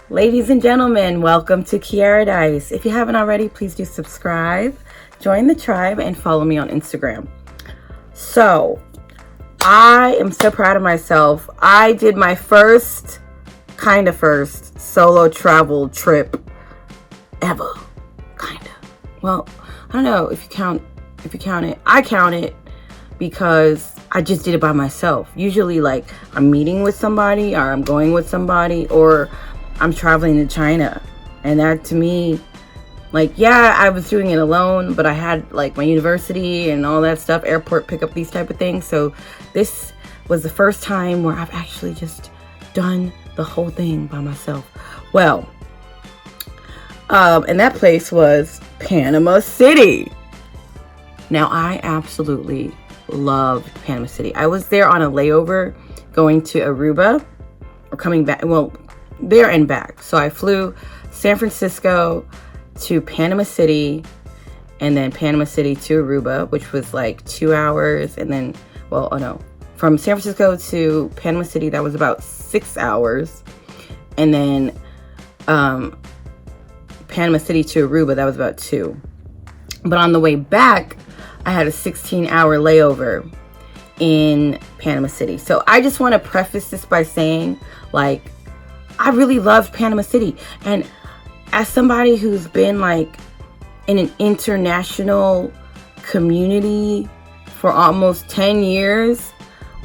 Ladies and gentlemen, welcome to Keiaradise. If you haven't already, please do subscribe, join the tribe, and follow me on Instagram. So, I am so proud of myself. I did my first solo travel trip ever. Well, I don't know if you count it. I count it because I just did it by myself. Usually, like, I'm meeting with somebody, or I'm going with somebody, or I'm traveling to China. And that, to me, like, yeah, I was doing it alone, but I had, like, my university and all that stuff, airport pickup, these type of things. So this was the first time where I've actually just done the whole thing by myself. Well, and that place was Panama City. Now, I absolutely loved Panama City. I was there on a layover going to Aruba, or coming back, well, there and back. So I flew San Francisco to Panama City, and then Panama City to Aruba, which was like 2 hours. And then, from San Francisco to Panama City, that was about 6 hours. And then Panama City to Aruba, that was about 2. But on the way back, I had a 16-hour layover in Panama City. So I just want to preface this by saying, like, I really loved Panama City. And as somebody who's been, like, in an international community for almost 10 years,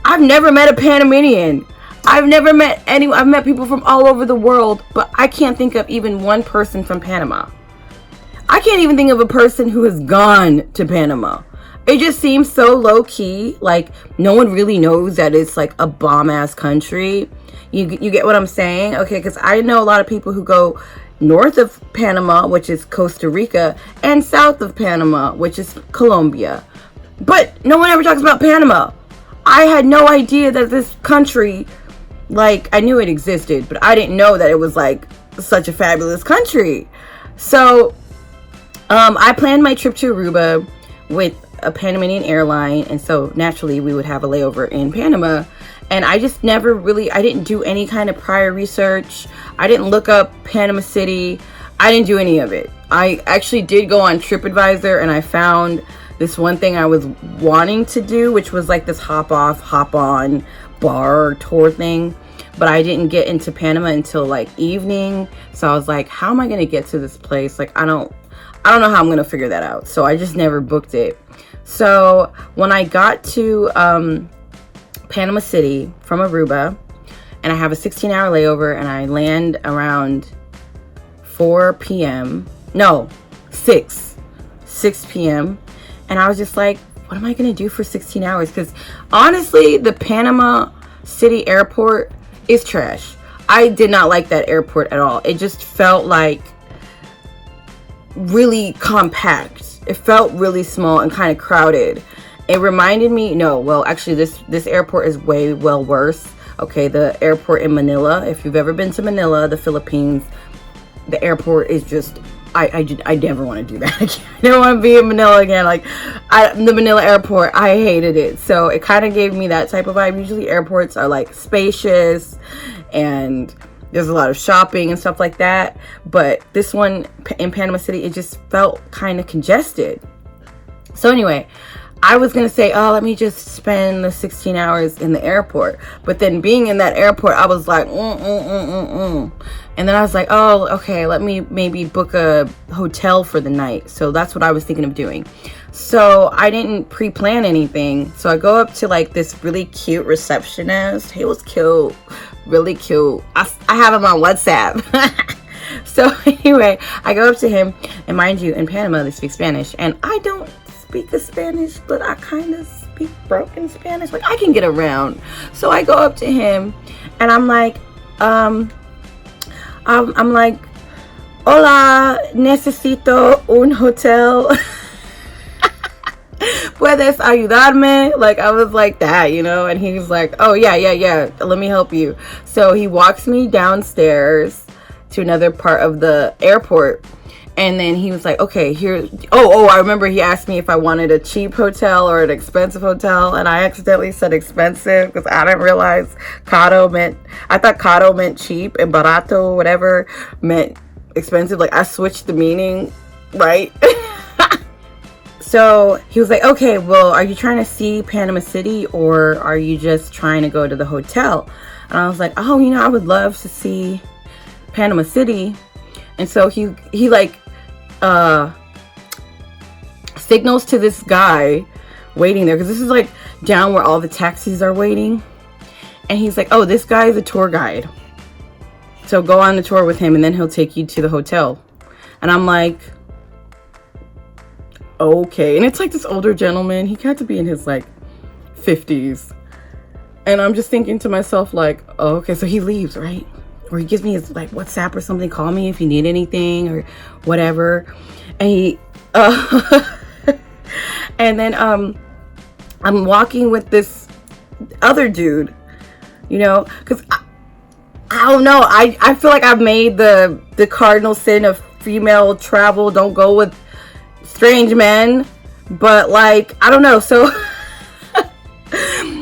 I've never met a Panamanian. I've never met anyone. I've met people from all over the world, but I can't think of even one person from Panama. I can't even think of a person who has gone to Panama. It just seems so low-key. Like, no one really knows that it's, like, a bomb-ass country. You get what I'm saying? Okay, because I know a lot of people who go north of Panama, which is Costa Rica, and south of Panama, which is Colombia. But no one ever talks about Panama. I had no idea that this country, like, I knew it existed, but I didn't know that it was, like, such a fabulous country. So, I planned my trip to Aruba with a Panamanian airline, and so naturally we would have a layover in Panama. And I just I didn't do any kind of prior research. I didn't look up Panama City. I didn't do any of it. I actually did go on TripAdvisor, and I found this one thing I was wanting to do, which was like this hop off, hop on bar tour thing. But I didn't get into Panama until like evening. So I was like, how am I going to get to this place? Like, I don't know how I'm going to figure that out. So I just never booked it. So when I got to Panama City from Aruba, and I have a 16-hour layover, and I land around 4 p.m. No, 6 p.m. And I was just like, what am I going to do for 16 hours? Because honestly, the Panama City airport is trash. I did not like that airport at all. It just felt like really compact. It felt really small and kind of crowded. It reminded me, actually this airport is way worse. Okay, the airport in Manila. If you've ever been to Manila, the Philippines, the airport is just, I never want to do that again. I never want to be in Manila again. Like, the Manila airport, I hated it. So it kind of gave me that type of vibe. Usually airports are like spacious and there's a lot of shopping and stuff like that. But this one in Panama City, it just felt kind of congested. So anyway, I was going to say, let me just spend the 16 hours in the airport. But then being in that airport, I was like, And then I was like, okay, let me maybe book a hotel for the night. So that's what I was thinking of doing. So I didn't pre-plan anything. So I go up to like this really cute receptionist. He was cute, really cute. I have him on WhatsApp. So anyway, I go up to him, and mind you, in Panama, they speak Spanish. And I don't speak the Spanish, but I kind of speak broken Spanish. Like, I can get around. So I go up to him, and I'm like, I'm like, hola, necesito un hotel. ¿Puedes ayudarme? Like, I was like that, and he was like, oh, yeah, let me help you. So he walks me downstairs to another part of the airport, And then he was like, okay, here. I remember he asked me if I wanted a cheap hotel or an expensive hotel. And I accidentally said expensive because I didn't realize I thought caro meant cheap and barato, whatever, meant expensive. Like I switched the meaning, right? So he was like, okay, well, are you trying to see Panama City or are you just trying to go to the hotel? And I was like, oh, I would love to see Panama City. And so he like signals to this guy waiting there, because this is like down where all the taxis are waiting. And he's like, oh, this guy is a tour guide, so go on the tour with him and then he'll take you to the hotel. And I'm like, okay. And it's like this older gentleman. He had to be in his like 50s. And I'm just thinking to myself like, oh, okay. So he leaves, right? Or he gives me his like WhatsApp or something. Call me if you need anything or whatever. And he, and then I'm walking with this other dude, because I don't know. I feel like I've made the cardinal sin of female travel. Don't go with strange men. But like, I don't know. So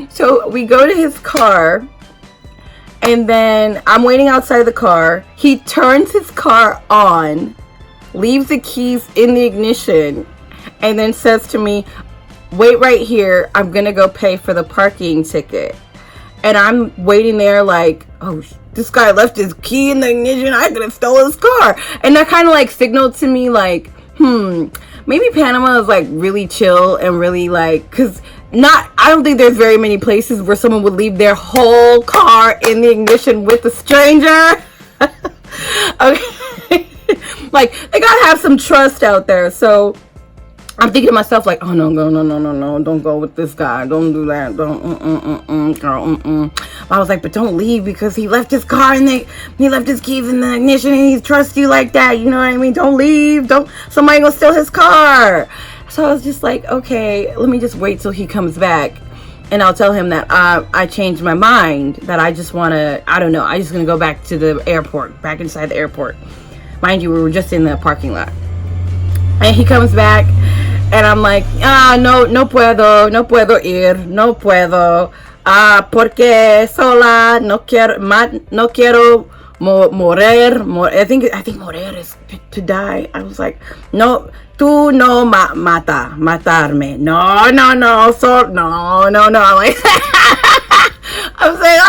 so we go to his car, and then I'm waiting outside the car. He turns his car on, leaves the keys in the ignition, and then says to me, wait right here, I'm gonna go pay for the parking ticket. And I'm waiting there like, oh, this guy left his key in the ignition, I could have stolen his car. And that kind of like signaled to me like, maybe Panama is like really chill and really like, because I don't think there's very many places where someone would leave their whole car in the ignition with a stranger. Okay. Like, they gotta have some trust out there. So I'm thinking to myself like, oh no, don't go with this guy, don't do that, don't, girl. I was like, but don't leave, because he left his car and he left his keys in the ignition and he trusts you like that, you know what I mean? Don't leave, somebody gonna steal his car. So I was just like, okay, let me just wait till he comes back, and I'll tell him that I changed my mind, that I just want to, I don't know, I'm just gonna go back to the airport, back inside the airport. Mind you, we were just in the parking lot. And he comes back, and I'm like, no puedo ir, no puedo, porque sola, no quiero morir. I think morir is to die. I was like, no, tú no matarme. No. I'm like, I'm saying,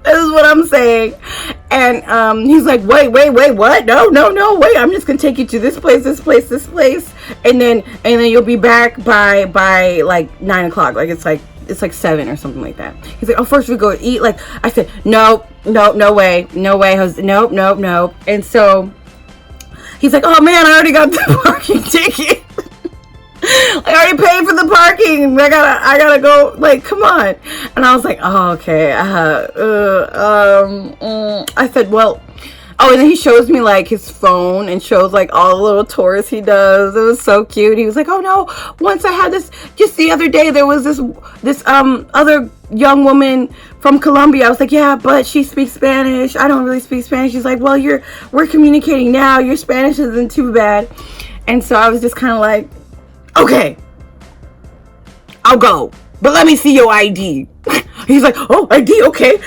this is what I'm saying. And he's like, wait, what? No, wait, I'm just gonna take you to this place, and then you'll be back by like 9 o'clock. Like it's like 7 or something like that. He's like, oh, first we go eat. Like I said, no way, Jose, nope. And so he's like, oh man, I already got the parking ticket. I already paid for the parking. I gotta go. Like, come on. And I was like, oh, okay. I said, well, and then he shows me like his phone and shows like all the little tours he does. It was so cute. He was like, oh no, once I had this, just the other day, there was this other young woman from Colombia. I was like, yeah, but she speaks Spanish. I don't really speak Spanish. She's like, well, we're communicating now. Your Spanish isn't too bad. And so I was just kind of like, okay, I'll go, but let me see your ID. He's like, oh, ID, okay.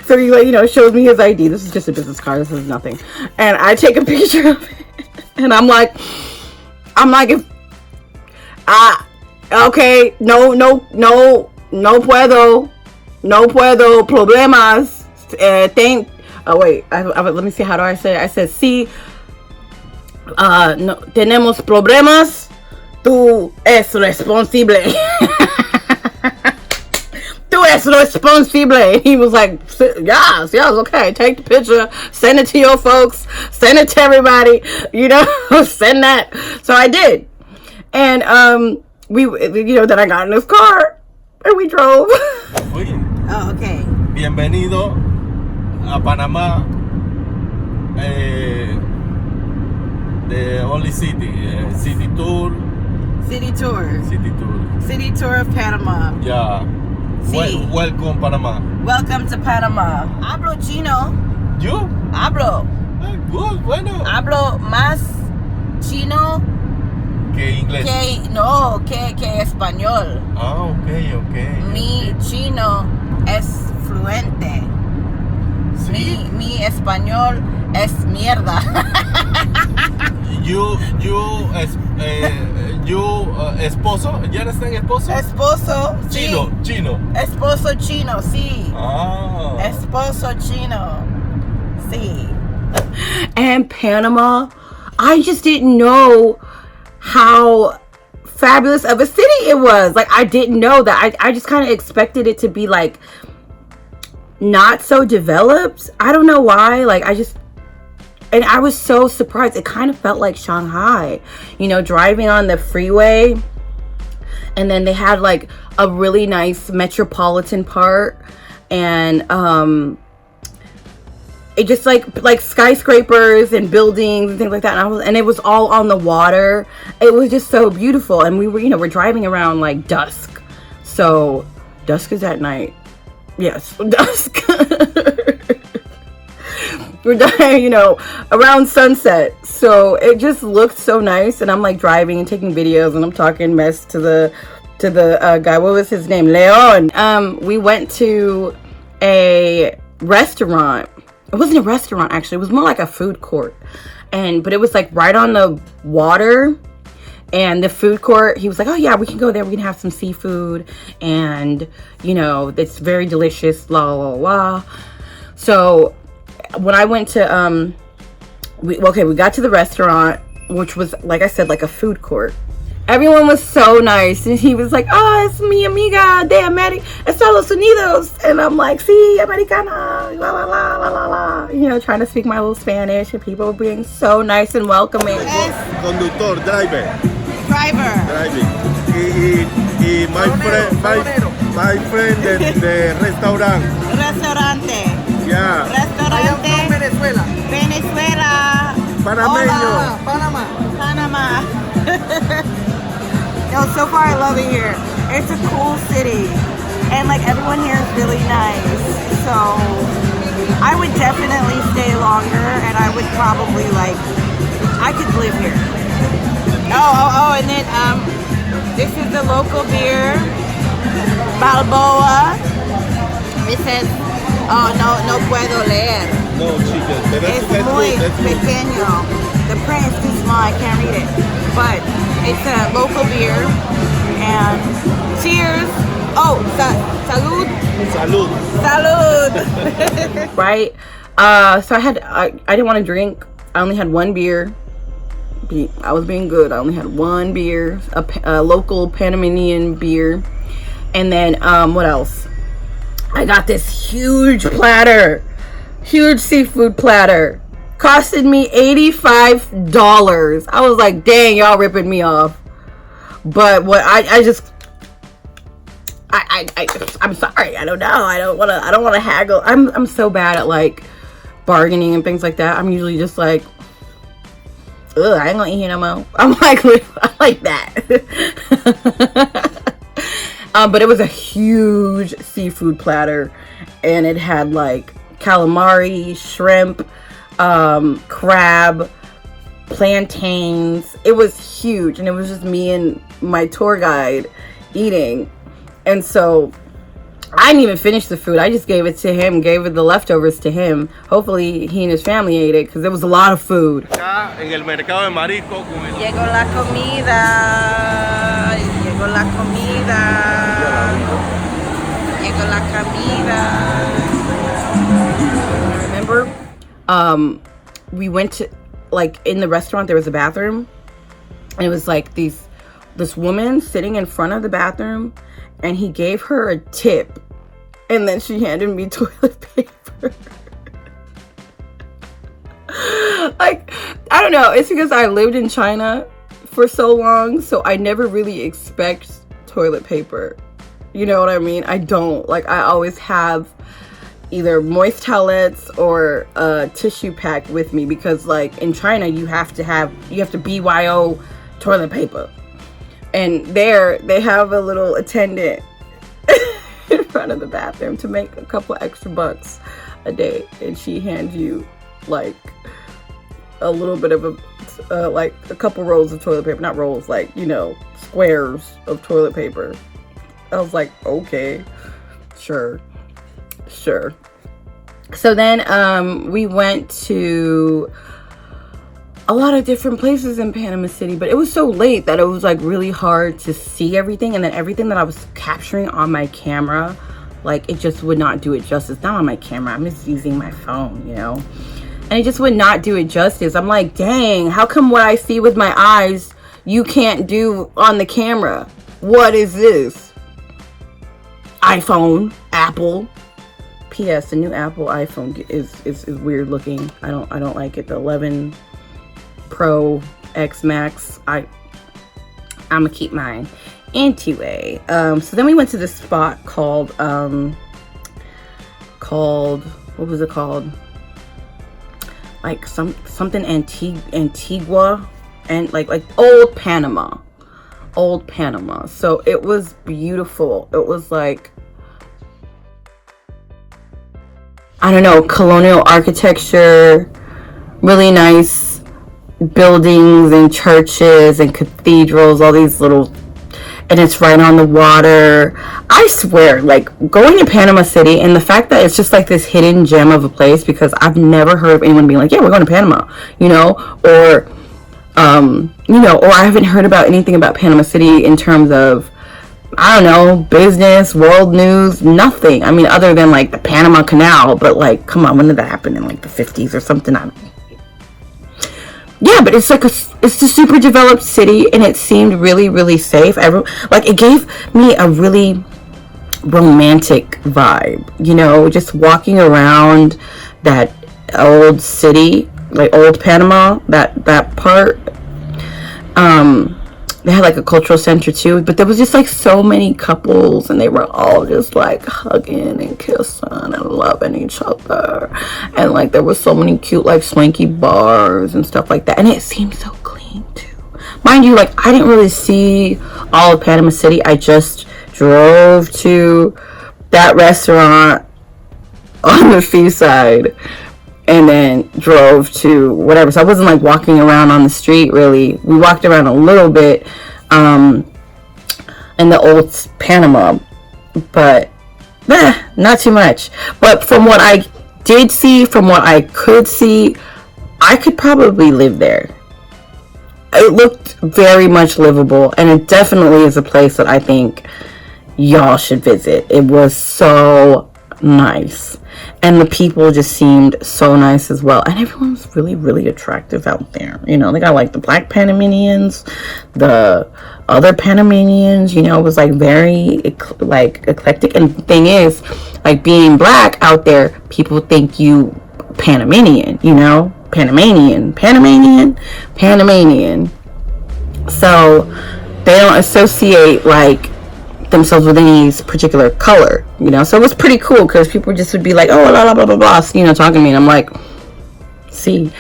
So he like, shows me his ID. This is just a business card. This is nothing. And I take a picture of it, and I'm like, okay, no puedo, problemas. Wait, let me see. How do I say it? I said, sí. No, tenemos problemas. Tú es responsable. Tú es responsable. He was like, yes, okay. Take the picture, send it to your folks, send it to everybody. Send that. So I did, and then I got in this car and we drove. Oye. Oh, okay. Bienvenido a Panamá. The only city tour. City tour of Panama. Yeah. Welcome Panama. Welcome to Panama. Hablo chino. You? Hablo. Good, bueno. Hablo más chino Que inglés. que español. Ah, ok. Mi chino es fluente. Sí. Mi español es mierda. You esposo, ¿ya están esposo? Esposo, sí. Chino. Esposo chino, sí. Ah. Esposo chino, sí. And Panama, I just didn't know how fabulous of a city it was. Like, I didn't know that. I just kind of expected it to be like not so developed. I don't know why. Like, and I was so surprised. It kind of felt like Shanghai, you know, driving on the freeway. And then they had like a really nice metropolitan part. And it just like skyscrapers and buildings and things like that. And it was all on the water. It was just so beautiful. And we were, you know, we're driving around like dusk. So dusk is at night. Yes, dusk. We're dying, you know, around sunset. So it just looked so nice. And I'm like driving and taking videos, and I'm talking mess to the guy. What was his name? Leon. We went to a restaurant. It wasn't a restaurant, actually. It was more like a food court. But it was like right on the water. And the food court, he was like, oh yeah, we can go there. We can have some seafood. And, you know, it's very delicious, la la la. So when I went to, we got to the restaurant, which was, like I said, like a food court. Everyone was so nice. And he was like, oh, es mi amiga de Estados Unidos. And I'm like, sí, americana, la la la la la la. You know, trying to speak my little Spanish. And people were being so nice and welcoming. Conductor, driver. Driving. Y my friend de restaurant. Restaurante. Yeah. Restaurante. Venezuela. Venezuela. Panameño. Panama. No, so far I love it here. It's a cool city. And like everyone here is really nice. So I would definitely stay longer, and I would probably I could live here. Oh, and then this is the local beer, Balboa. It says, oh, no puedo leer. No, chicas. Es muy pequeño. The print is too small, I can't read it. But it's a local beer. And cheers. Oh, salud. Salud. Right? So I didn't want to drink. I only had one beer. I was being good. I only had one beer, a local Panamanian beer. And then, what else? I got this huge seafood platter. Costed me $85. I was like, dang, y'all ripping me off. But what I'm sorry. I don't know. I don't want to haggle. I'm so bad at like bargaining and things like that. I'm usually just like, ugh, I ain't gonna eat here no more. I'm like, I like that. But it was a huge seafood platter, and it had like calamari, shrimp, crab, plantains. It was huge, and it was just me and my tour guide eating. And so I didn't even finish the food. I just gave it to him, gave it the leftovers to him. Hopefully he and his family ate it, because there was a lot of food. Acá en el mercado de marisco con el... Llegó la comida. Llegó la comida. Llegó la comida. Remember, we went to, like, in the restaurant, there was a bathroom. And it was like this woman sitting in front of the bathroom, and he gave her a tip, and then she handed me toilet paper. Like, I don't know, it's because I lived in China for so long, so I never really expect toilet paper. You know what I mean? I don't. Like, I always have either moist towelettes or a tissue pack with me, because like in China you have to BYO toilet paper. And there they have a little attendant in front of the bathroom to make a couple extra bucks a day, and she hands you like a little bit of a like a couple rolls of toilet paper, not rolls, like, you know, squares of toilet paper. I was like, okay, sure. So then we went to a lot of different places in Panama City, but it was so late that it was like really hard to see everything. And then everything that I was capturing on my camera, like, it just would not do it justice. Not on my camera, I'm just using my phone, you know, and it just would not do it justice. I'm like, dang, how come what I see with my eyes you can't do on the camera? What is this? iPhone, Apple. P.S. the new Apple iPhone is weird looking. I don't like it. The 11 Pro X Max. I'm gonna keep mine. Anyway, so then we went to this spot called what was it called? Like something Antigua, and like old Panama. So it was beautiful. It was like, I don't know, colonial architecture, really nice buildings and churches and cathedrals, all these little, and it's right on the water. I swear, like, going to Panama City, and the fact that it's just like this hidden gem of a place, because I've never heard of anyone being like, yeah, we're going to Panama, you know, or or I haven't heard about anything about Panama City in terms of, I don't know, business, world news, nothing. I mean, other than like the Panama Canal, but like, come on, when did that happen? In like the 50s or something? I don't know. Yeah, but it's like it's a super developed city, and it seemed really, really safe. Like, it gave me a really romantic vibe, you know, just walking around that old city, like old Panama, that part. They had like a cultural center too, but there was just like so many couples, and they were all just like hugging and kissing and loving each other, and like there were so many cute like swanky bars and stuff like that, and it seemed so clean too. Mind you, like, I didn't really see all of Panama City. I just drove to that restaurant on the seaside and then drove to whatever. So I wasn't like walking around on the street really. We walked around a little bit in the old Panama, but not too much. But from what I did see, from what I could see, I could probably live there. It looked very much livable, and it definitely is a place that I think y'all should visit. It was so nice, and the people just seemed so nice as well, and everyone was really, really attractive out there. You know, they got like the black Panamanians, the other Panamanians, you know. It was like very like eclectic. And the thing is, like, being black out there, people think you Panamanian, you know, Panamanian. So they don't associate like themselves with any particular color, you know. So it was pretty cool, because people just would be like, oh, blah, blah, blah, blah, blah, you know, talking to me, and I'm like, see.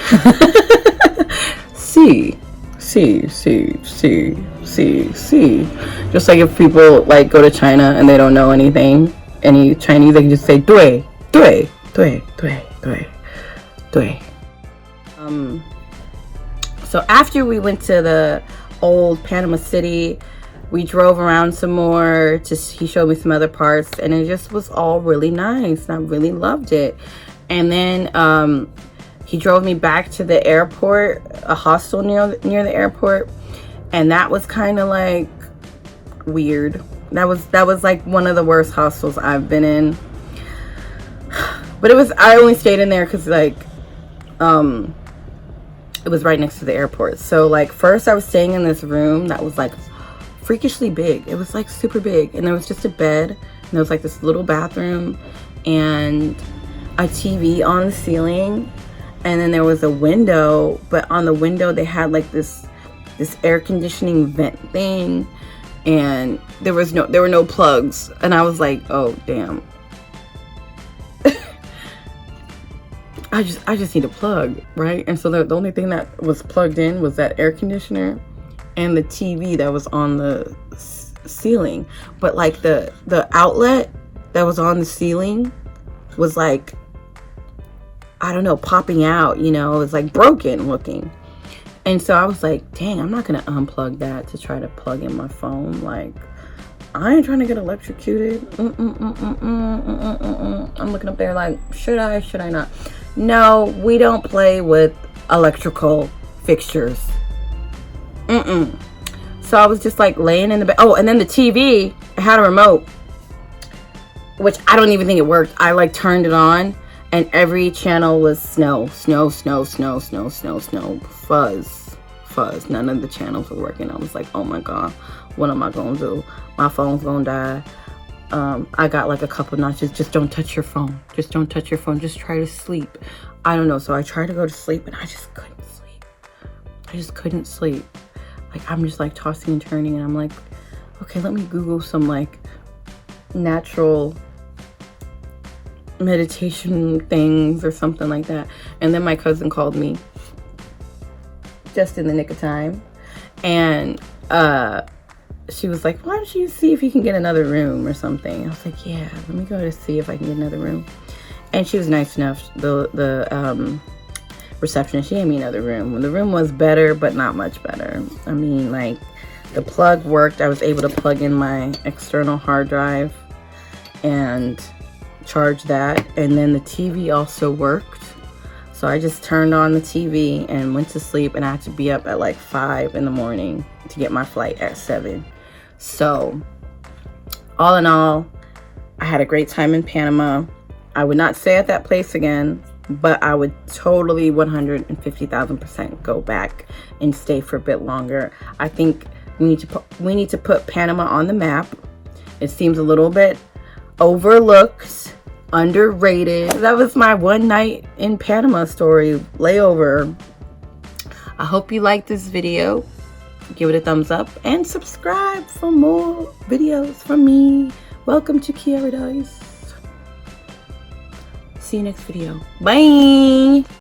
Just like if people like go to China and they don't know any Chinese, they can just say dui. So after we went to the old Panama City, we drove around some more. He showed me some other parts, and it just was all really nice. I really loved it. And then he drove me back to the airport, a hostel near the airport, and that was kind of like weird. That was like one of the worst hostels I've been in. But I only stayed in there because like it was right next to the airport. So like, first I was staying in this room that was like freakishly big. It was like super big, and there was just a bed, and there was like this little bathroom and a TV on the ceiling, and then there was a window, but on the window they had like this air conditioning vent thing, and there were no plugs, and I was like, oh damn. I just need a plug, right? And so the only thing that was plugged in was that air conditioner and the TV that was on the ceiling. But like the outlet that was on the ceiling was like I don't know, popping out, you know, it was like broken looking. And so I was like, dang, I'm not gonna unplug that to try to plug in my phone. Like, I ain't trying to get electrocuted. I'm looking up there like, should I not? No, we don't play with electrical fixtures. So I was just like laying in the bed. Oh, and then the TV had a remote, which I don't even think it worked. I like turned it on, and every channel was snow, fuzz. None of the channels were working. I was like, oh my God, what am I gonna do? My phone's gonna die. I got like a couple notches. Just don't touch your phone. Just don't touch your phone. Just try to sleep. I don't know. So I tried to go to sleep, and I just couldn't sleep. I just couldn't sleep. Like, I'm just like tossing and turning, and I'm like, okay, let me Google some like natural meditation things or something like that. And then my cousin called me just in the nick of time, and she was like, why don't you see if you can get another room or something? I was like, yeah, let me go to see if I can get another room. And she was nice enough, the receptionist, she gave me another room. The room was better, but not much better. I mean, like, the plug worked. I was able to plug in my external hard drive and charge that, and then the TV also worked. So I just turned on the TV and went to sleep, and I had to be up at like 5 in the morning to get my flight at 7. So all in all, I had a great time in Panama. I would not stay at that place again, but I would totally 150,000% go back and stay for a bit longer. I think we need to put Panama on the map. It seems a little bit overlooked, underrated. That was my one night in Panama story, layover. I hope you liked this video. Give it a thumbs up and subscribe for more videos from me. Welcome to Keiaradise. See you next video. Bye.